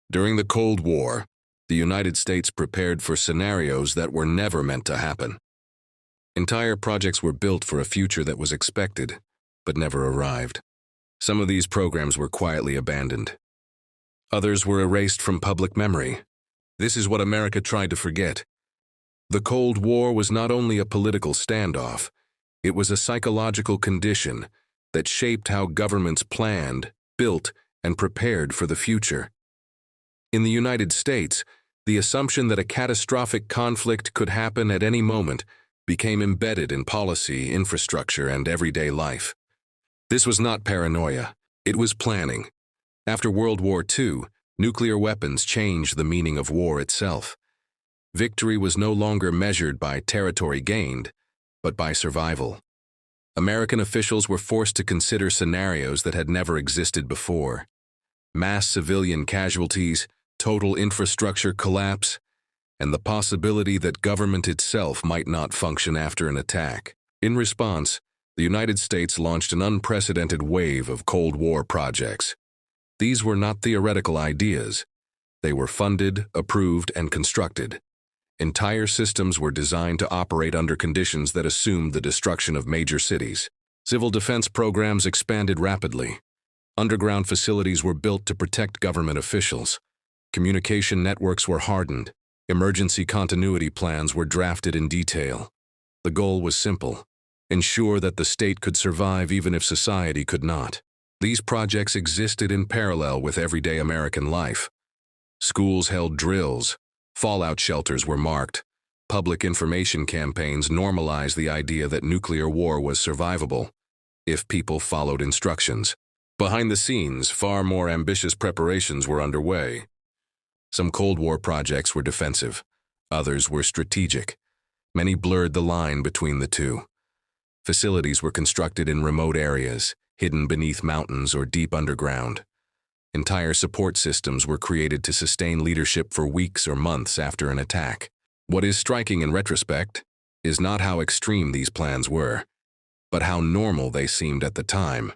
During the Cold War, the United States prepared for scenarios that were never meant to happen. Entire projects were built for a future that was expected, but never arrived. Some of these programs were quietly abandoned. Others were erased from public memory. This is what America tried to forget. The Cold War was not only a political standoff, it was a psychological condition that shaped how governments planned, built, and prepared for the future. In the United States, the assumption that a catastrophic conflict could happen at any moment became embedded in policy, infrastructure, and everyday life. This was not paranoia, it was planning. After World War II, nuclear weapons changed the meaning of war itself. Victory was no longer measured by territory gained, but by survival. American officials were forced to consider scenarios that had never existed before. Mass civilian casualties, total infrastructure collapse, and the possibility that government itself might not function after an attack. In response, the United States launched an unprecedented wave of Cold War projects. These were not theoretical ideas. They were funded, approved, and constructed. Entire systems were designed to operate under conditions that assumed the destruction of major cities. Civil defense programs expanded rapidly. Underground facilities were built to protect government officials. Communication networks were hardened. Emergency continuity plans were drafted in detail. The goal was simple: ensure that the state could survive even if society could not. These projects existed in parallel with everyday American life. Schools held drills. Fallout shelters were marked. Public information campaigns normalized the idea that nuclear war was survivable if people followed instructions. Behind the scenes, far more ambitious preparations were underway. Some Cold War projects were defensive. Others were strategic. Many blurred the line between the two. Facilities were constructed in remote areas, hidden beneath mountains or deep underground. Entire support systems were created to sustain leadership for weeks or months after an attack. What is striking in retrospect is not how extreme these plans were, but how normal they seemed at the time.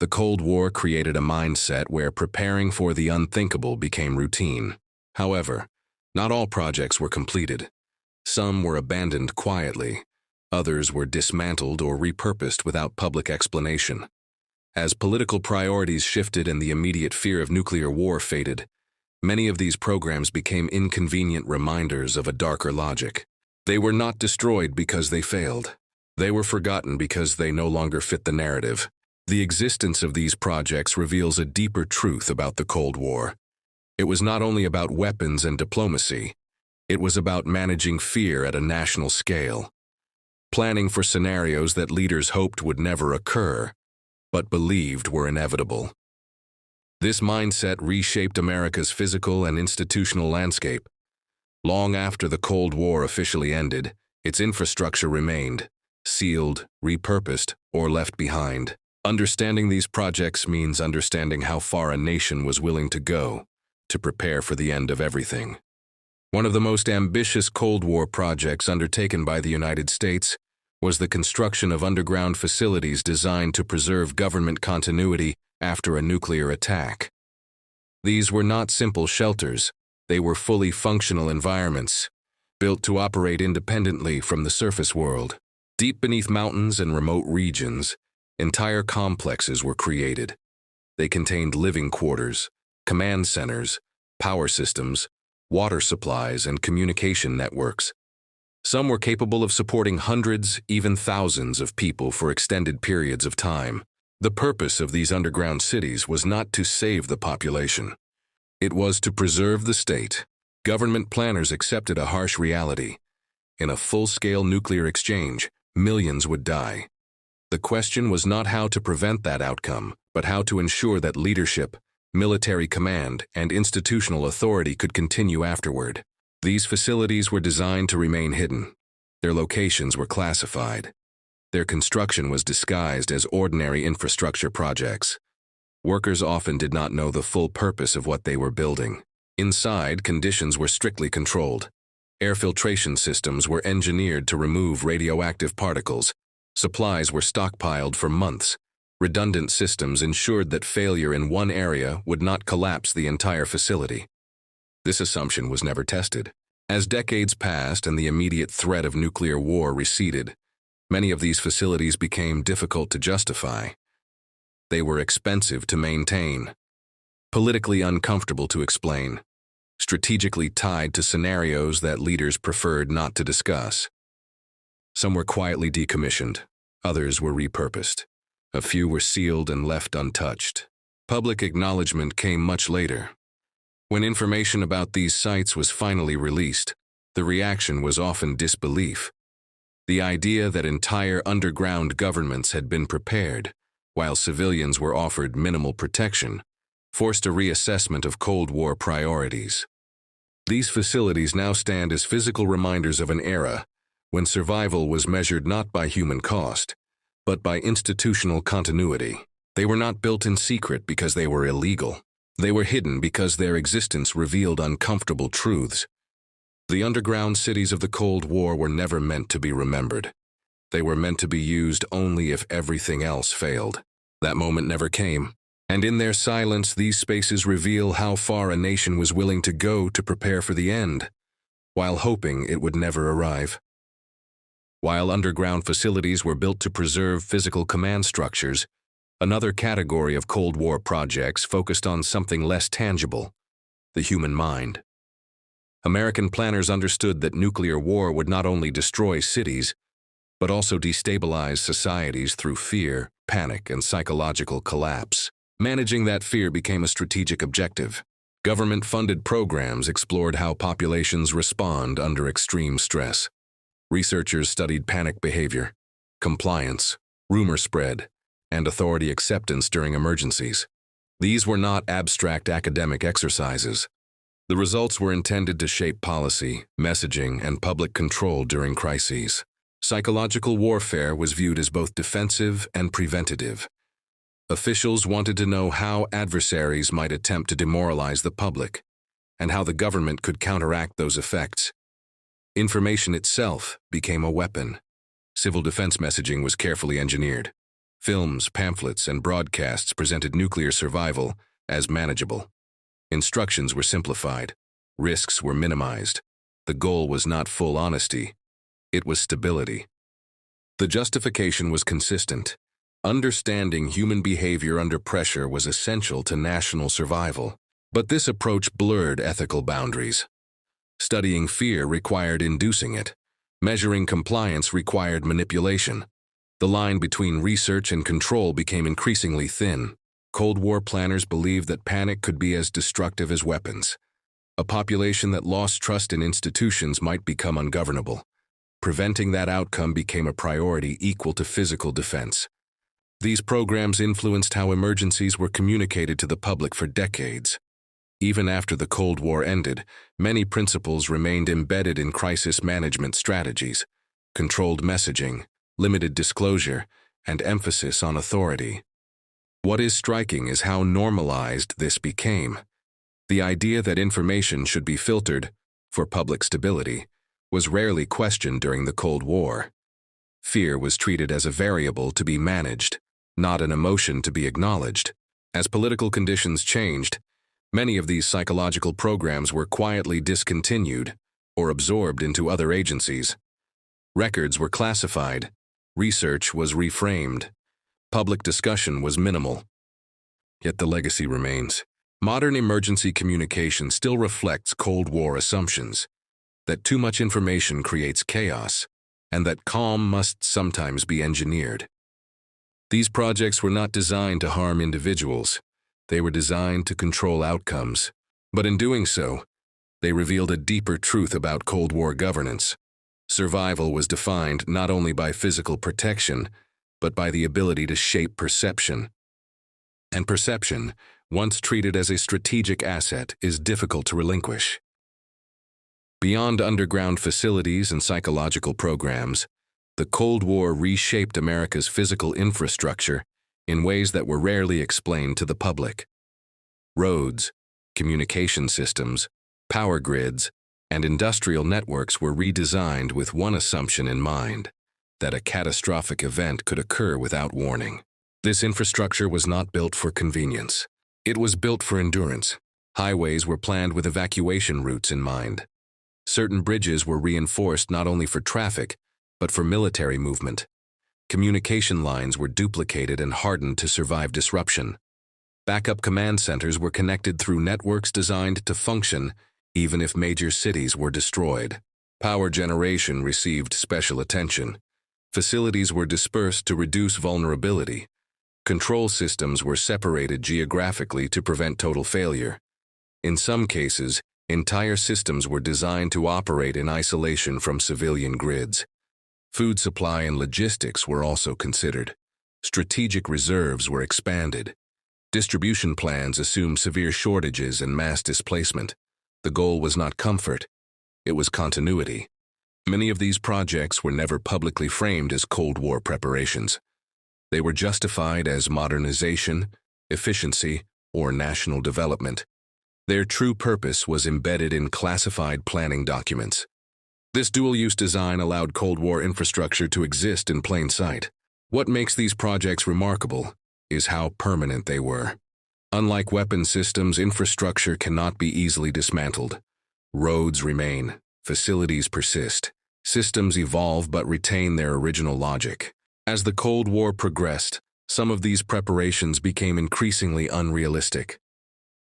The Cold War created a mindset where preparing for the unthinkable became routine. However, not all projects were completed. Some were abandoned quietly. Others were dismantled or repurposed without public explanation. As political priorities shifted and the immediate fear of nuclear war faded, many of these programs became inconvenient reminders of a darker logic. They were not destroyed because they failed. They were forgotten because they no longer fit the narrative. The existence of these projects reveals a deeper truth about the Cold War. It was not only about weapons and diplomacy. It was about managing fear at a national scale, planning for scenarios that leaders hoped would never occur, but believed were inevitable. This mindset reshaped America's physical and institutional landscape. Long after the Cold War officially ended, its infrastructure remained, sealed, repurposed, or left behind. Understanding these projects means understanding how far a nation was willing to go to prepare for the end of everything. One of the most ambitious Cold War projects undertaken by the United States was the construction of underground facilities designed to preserve government continuity after a nuclear attack. These were not simple shelters. They were fully functional environments, built to operate independently from the surface world. Deep beneath mountains and remote regions, entire complexes were created. They contained living quarters, command centers, power systems, water supplies, and communication networks. Some were capable of supporting hundreds, even thousands of people for extended periods of time. The purpose of these underground cities was not to save the population. It was to preserve the state. Government planners accepted a harsh reality. In a full-scale nuclear exchange, millions would die. The question was not how to prevent that outcome, but how to ensure that leadership, military command, and institutional authority could continue afterward. These facilities were designed to remain hidden. Their locations were classified. Their construction was disguised as ordinary infrastructure projects. Workers often did not know the full purpose of what they were building. Inside, conditions were strictly controlled. Air filtration systems were engineered to remove radioactive particles. Supplies were stockpiled for months. Redundant systems ensured that failure in one area would not collapse the entire facility. This assumption was never tested. As decades passed and the immediate threat of nuclear war receded, many of these facilities became difficult to justify. They were expensive to maintain, politically uncomfortable to explain, strategically tied to scenarios that leaders preferred not to discuss. Some were quietly decommissioned, others were repurposed. A few were sealed and left untouched. Public acknowledgement came much later. When information about these sites was finally released, the reaction was often disbelief. The idea that entire underground governments had been prepared, while civilians were offered minimal protection, forced a reassessment of Cold War priorities. These facilities now stand as physical reminders of an era when survival was measured not by human cost, but by institutional continuity. They were not built in secret because they were illegal. They were hidden because their existence revealed uncomfortable truths. The underground cities of the Cold War were never meant to be remembered. They were meant to be used only if everything else failed. That moment never came, and in their silence, these spaces reveal how far a nation was willing to go to prepare for the end, while hoping it would never arrive. While underground facilities were built to preserve physical command structures, another category of Cold War projects focused on something less tangible: the human mind. American planners understood that nuclear war would not only destroy cities, but also destabilize societies through fear, panic, and psychological collapse. Managing that fear became a strategic objective. Government-funded programs explored how populations respond under extreme stress. Researchers studied panic behavior, compliance, rumor spread, and authority acceptance during emergencies. These were not abstract academic exercises. The results were intended to shape policy, messaging, and public control during crises. Psychological warfare was viewed as both defensive and preventative. Officials wanted to know how adversaries might attempt to demoralize the public, and how the government could counteract those effects. Information itself became a weapon. Civil defense messaging was carefully engineered. Films, pamphlets, and broadcasts presented nuclear survival as manageable. Instructions were simplified. Risks were minimized. The goal was not full honesty. It was stability. The justification was consistent. Understanding human behavior under pressure was essential to national survival. But this approach blurred ethical boundaries. Studying fear required inducing it. Measuring compliance required manipulation. The line between research and control became increasingly thin. Cold War planners believed that panic could be as destructive as weapons. A population that lost trust in institutions might become ungovernable. Preventing that outcome became a priority equal to physical defense. These programs influenced how emergencies were communicated to the public for decades. Even after the Cold War ended, many principles remained embedded in crisis management strategies: controlled messaging, limited disclosure, and emphasis on authority. What is striking is how normalized this became. The idea that information should be filtered for public stability was rarely questioned during the Cold War. Fear was treated as a variable to be managed, not an emotion to be acknowledged. As political conditions changed, many of these psychological programs were quietly discontinued or absorbed into other agencies. Records were classified, research was reframed, public discussion was minimal. Yet the legacy remains. Modern emergency communication still reflects Cold War assumptions, that too much information creates chaos, and that calm must sometimes be engineered. These projects were not designed to harm individuals. They were designed to control outcomes. But in doing so, they revealed a deeper truth about Cold War governance. Survival was defined not only by physical protection, but by the ability to shape perception. And perception, once treated as a strategic asset, is difficult to relinquish. Beyond underground facilities and psychological programs, the Cold War reshaped America's physical infrastructure in ways that were rarely explained to the public. Roads, communication systems, power grids, and industrial networks were redesigned with one assumption in mind: that a catastrophic event could occur without warning. This infrastructure was not built for convenience. It was built for endurance. Highways were planned with evacuation routes in mind. Certain bridges were reinforced not only for traffic, but for military movement. Communication lines were duplicated and hardened to survive disruption. Backup command centers were connected through networks designed to function even if major cities were destroyed. Power generation received special attention. Facilities were dispersed to reduce vulnerability. Control systems were separated geographically to prevent total failure. In some cases, entire systems were designed to operate in isolation from civilian grids. Food supply and logistics were also considered. Strategic reserves were expanded. Distribution plans assumed severe shortages and mass displacement. The goal was not comfort, it was continuity. Many of these projects were never publicly framed as Cold War preparations. They were justified as modernization, efficiency, or national development. Their true purpose was embedded in classified planning documents. This dual-use design allowed Cold War infrastructure to exist in plain sight. What makes these projects remarkable is how permanent they were. Unlike weapon systems, infrastructure cannot be easily dismantled. Roads remain, facilities persist, systems evolve but retain their original logic. As the Cold War progressed, some of these preparations became increasingly unrealistic.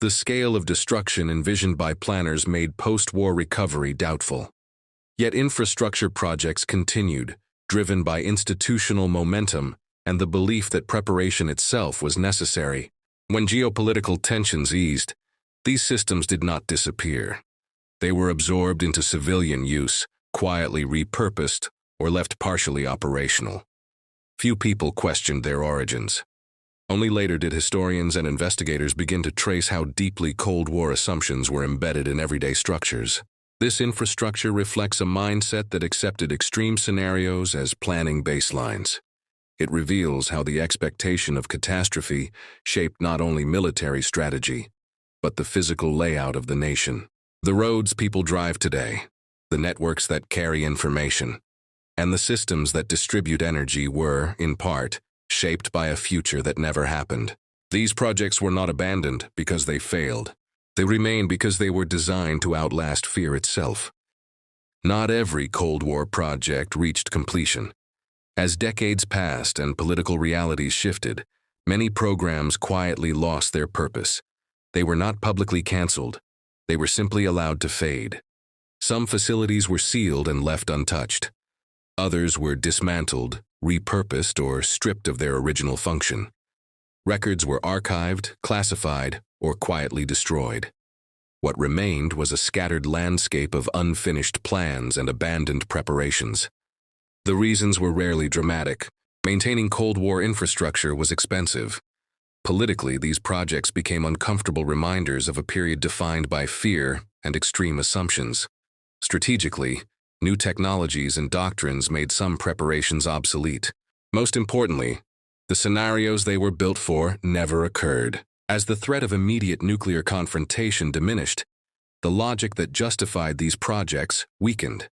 The scale of destruction envisioned by planners made post-war recovery doubtful. Yet infrastructure projects continued, driven by institutional momentum and the belief that preparation itself was necessary. When geopolitical tensions eased, these systems did not disappear. They were absorbed into civilian use, quietly repurposed, or left partially operational. Few people questioned their origins. Only later did historians and investigators begin to trace how deeply Cold War assumptions were embedded in everyday structures. This infrastructure reflects a mindset that accepted extreme scenarios as planning baselines. It reveals how the expectation of catastrophe shaped not only military strategy, but the physical layout of the nation. The roads people drive today, the networks that carry information, and the systems that distribute energy were, in part, shaped by a future that never happened. These projects were not abandoned because they failed. They remained because they were designed to outlast fear itself. Not every Cold War project reached completion. As decades passed and political realities shifted, many programs quietly lost their purpose. They were not publicly canceled. They were simply allowed to fade. Some facilities were sealed and left untouched. Others were dismantled, repurposed, or stripped of their original function. Records were archived, classified, or quietly destroyed. What remained was a scattered landscape of unfinished plans and abandoned preparations. The reasons were rarely dramatic. Maintaining Cold War infrastructure was expensive. Politically, these projects became uncomfortable reminders of a period defined by fear and extreme assumptions. Strategically, new technologies and doctrines made some preparations obsolete. Most importantly, the scenarios they were built for never occurred. As the threat of immediate nuclear confrontation diminished, the logic that justified these projects weakened.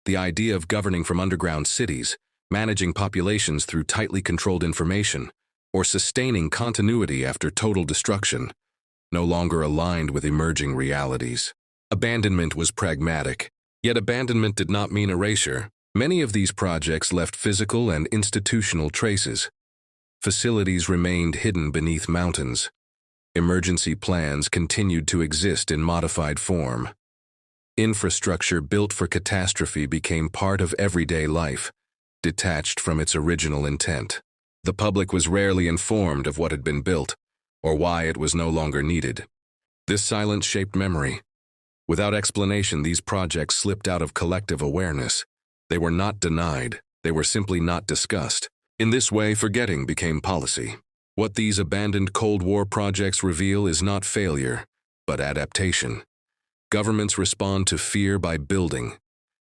The idea of governing from underground cities, managing populations through tightly controlled information, or sustaining continuity after total destruction, no longer aligned with emerging realities. Abandonment was pragmatic, yet abandonment did not mean erasure. Many of these projects left physical and institutional traces. Facilities remained hidden beneath mountains. Emergency plans continued to exist in modified form. Infrastructure built for catastrophe became part of everyday life, detached from its original intent. The public was rarely informed of what had been built, or why it was no longer needed. This silence shaped memory. Without explanation, these projects slipped out of collective awareness. They were not denied, they were simply not discussed. In this way, forgetting became policy. What these abandoned Cold War projects reveal is not failure, but adaptation. Governments respond to fear by building.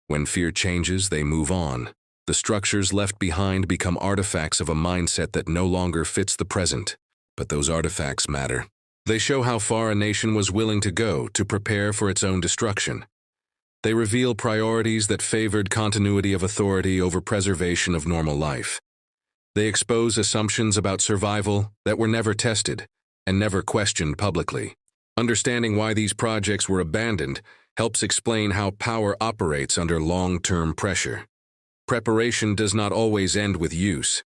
When fear changes, they move on. The structures left behind become artifacts of a mindset that no longer fits the present. But those artifacts matter. They show how far a nation was willing to go to prepare for its own destruction. They reveal priorities that favored continuity of authority over preservation of normal life. They expose assumptions about survival that were never tested and never questioned publicly. Understanding why these projects were abandoned helps explain how power operates under long-term pressure. Preparation does not always end with use.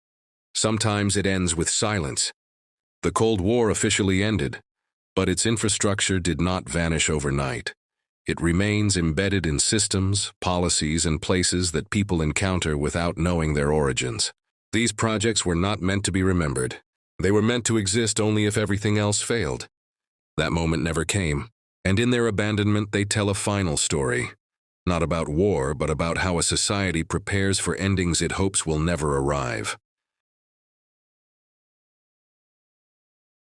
Sometimes it ends with silence. The Cold War officially ended, but its infrastructure did not vanish overnight. It remains embedded in systems, policies, and places that people encounter without knowing their origins. These projects were not meant to be remembered. They were meant to exist only if everything else failed. That moment never came, and in their abandonment they tell a final story. Not about war, but about how a society prepares for endings it hopes will never arrive.